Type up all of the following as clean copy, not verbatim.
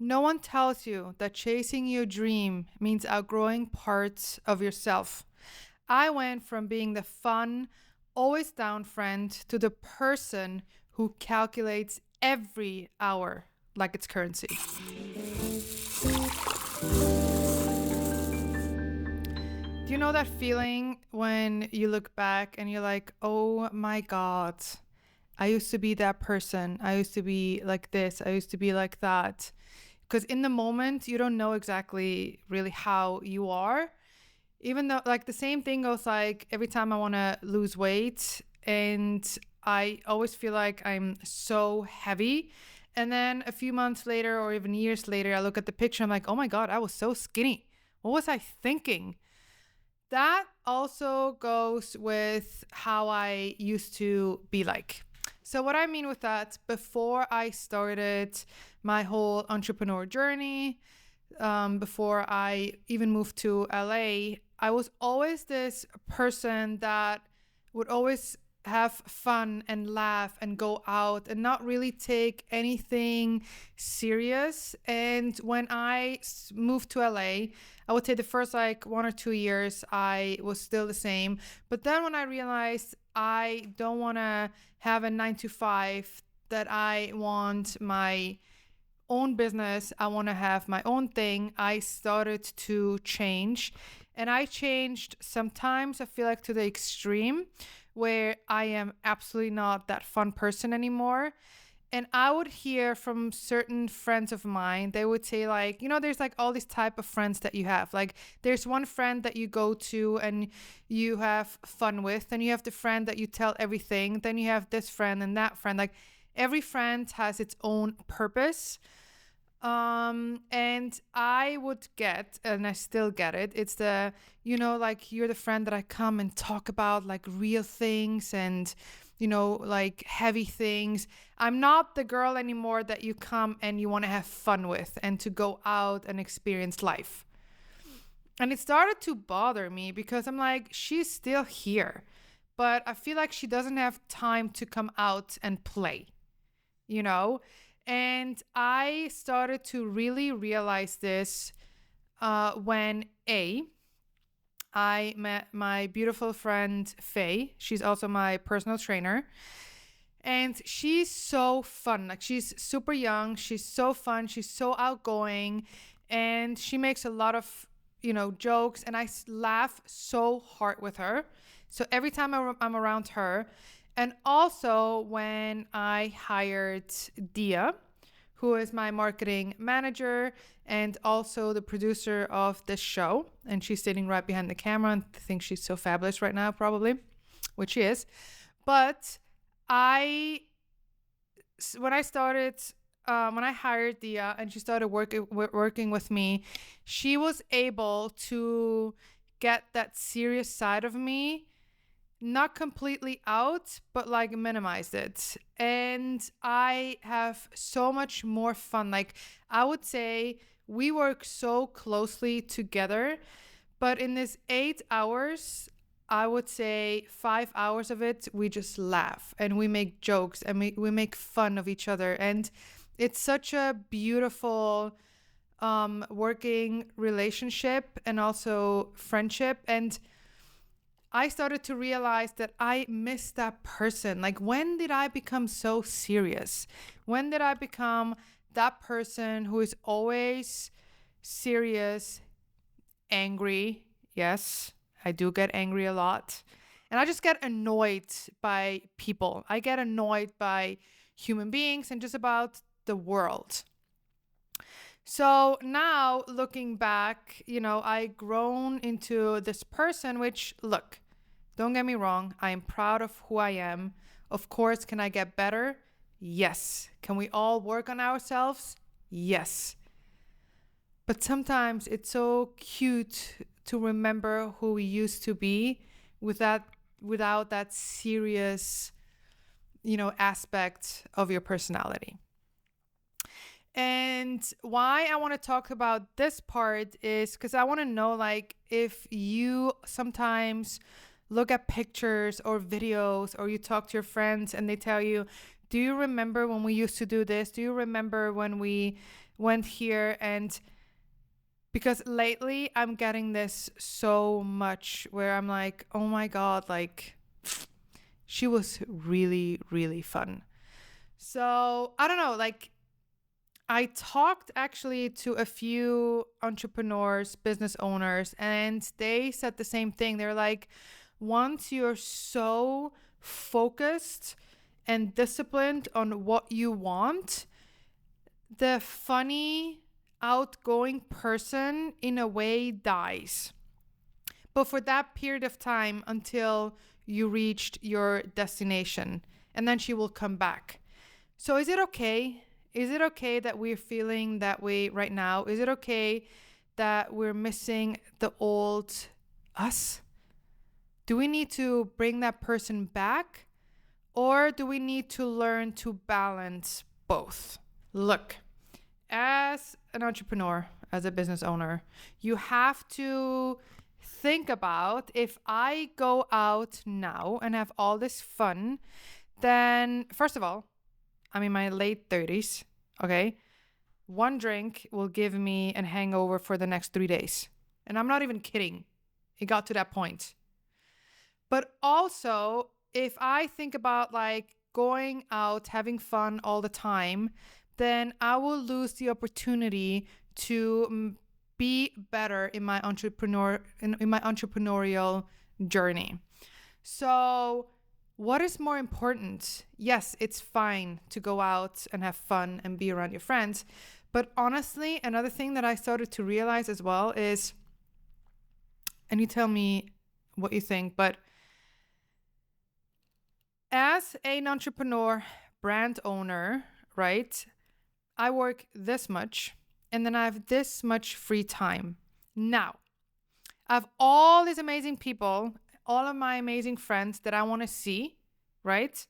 No one tells you that chasing your dream means outgrowing parts of yourself. I went from being the fun, always down friend to the person who calculates every hour like it's currency. Do you know that feeling when you look back and you're like, oh my God, I used to be that person. I used to be like this. I used to be like that. Because in the moment, you don't know exactly really how you are. Even though, like, the same thing goes like every time I want to lose weight, and I always feel like I'm so heavy. And then a few months later, or even years later, I look at the picture. I'm like, oh my God, I was so skinny. What was I thinking? That also goes with how I used to be like. So what I mean with that, before I started my whole entrepreneur journey, before I even moved to LA, I was always this person that would always have fun and laugh and go out and not really take anything serious. And when I moved to LA, I would say the first like 1 or 2 years, I was still the same. But then when I realized I don't want to have a 9 to 5, that I want my own business, I want to have my own thing, I started to change. And I changed sometimes, I feel like, to the extreme where I am absolutely not that fun person anymore. And I would hear from certain friends of mine, they would say like, there's like all these type of friends that you have. Like there's one friend that you go to and you have fun with, and you have the friend that you tell everything. Then you have this friend and that friend. Like every friend has its own purpose. And I would get, and I still get it, it's the, like you're the friend that I come and talk about like real things and, like heavy things. I'm not the girl anymore that you come and you want to have fun with and to go out and experience life. And it started to bother me because I'm like, she's still here, but I feel like she doesn't have time to come out and play, And I started to really realize this when I met my beautiful friend Faye. She's also my personal trainer. And she's so fun. Like she's super young. She's so fun. She's so outgoing. And she makes a lot of, jokes. And I laugh so hard with her. So every time I'm around her. And also when I hired Dia, who is my marketing manager and also the producer of this show. And she's sitting right behind the camera and thinks she's so fabulous right now, probably, which she is. But when I hired Dia and she started working with me, she was able to get that serious side of me not completely out, but like minimized it. And I have so much more fun. Like I would say we work so closely together, but in this 8 hours, I would say 5 hours of it, we just laugh and we make jokes and we make fun of each other. And it's such a beautiful working relationship and also friendship. And I started to realize that I miss that person. Like, when did I become so serious? When did I become that person who is always serious, angry? Yes, I do get angry a lot. And I just get annoyed by people. I get annoyed by human beings and just about the world. So now looking back, I grown into this person, which, look, don't get me wrong, I am proud of who I am. Of course, can I get better? Yes. Can we all work on ourselves? Yes. But sometimes it's so cute to remember who we used to be without that serious, aspect of your personality. And why I want to talk about this part is because I want to know, like, if you sometimes look at pictures or videos or you talk to your friends and they tell you, do you remember when we used to do this? Do you remember when we went here, and because lately I'm getting this so much where I'm like, oh my God, like she was really, really fun. So I don't know, like I talked actually to a few entrepreneurs, business owners, and they said the same thing. They're like, once you're so focused and disciplined on what you want, the funny, outgoing person in a way dies. But for that period of time until you reached your destination, and then she will come back. So is it okay? Is it okay that we're feeling that way right now? Is it okay that we're missing the old us? Do we need to bring that person back? Or do we need to learn to balance both? Look, as an entrepreneur, as a business owner, you have to think about, if I go out now and have all this fun, then first of all, I'm in my late 30s, okay? One drink will give me a hangover for the next 3 days. And I'm not even kidding. It got to that point. But also, if I think about like going out, having fun all the time, then I will lose the opportunity to be better in my in my entrepreneurial journey. So what is more important? Yes, it's fine to go out and have fun and be around your friends. But honestly, another thing that I started to realize as well is, and you tell me what you think, but as an entrepreneur, brand owner, right? I work this much and then I have this much free time. Now, I have all these amazing people, all of my amazing friends that I want to see, right?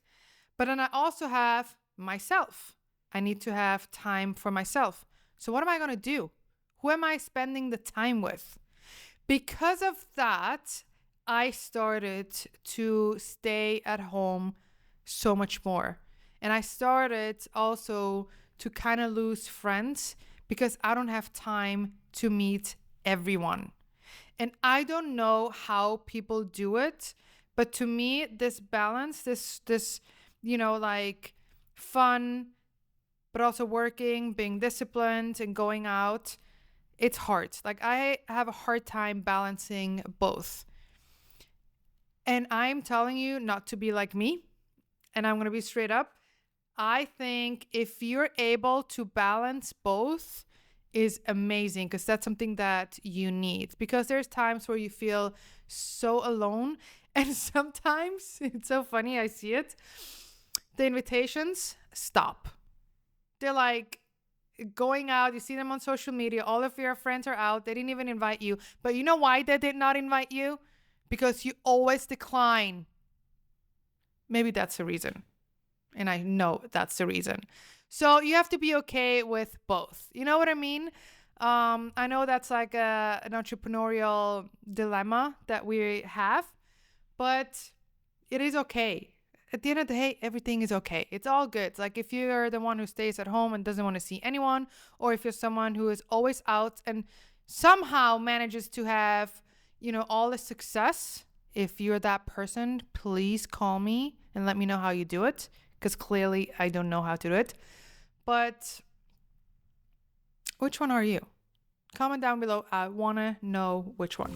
But then I also have myself. I need to have time for myself. So what am I going to do? Who am I spending the time with? Because of that, I started to stay at home so much more. And I started also to kind of lose friends because I don't have time to meet everyone. And I don't know how people do it, but to me, this balance, this, like fun, but also working, being disciplined and going out, it's hard. Like I have a hard time balancing both. And I'm telling you not to be like me. And I'm going to be straight up. I think if you're able to balance both is amazing, because that's something that you need. Because there's times where you feel so alone. And sometimes, it's so funny, I see it. The invitations stop. They're like going out. You see them on social media. All of your friends are out. They didn't even invite you. But you know why they did not invite you? Because you always decline. Maybe that's the reason. And I know that's the reason. So you have to be okay with both. You know what I mean? I know that's like an entrepreneurial dilemma that we have, but it is okay. At the end of the day, everything is okay. It's all good. It's like if you're the one who stays at home and doesn't want to see anyone, or if you're someone who is always out and somehow manages to have, all the success. If you're that person, please call me and let me know how you do it, because clearly I don't know how to do it. But which one are you? Comment down below. I want to know which one.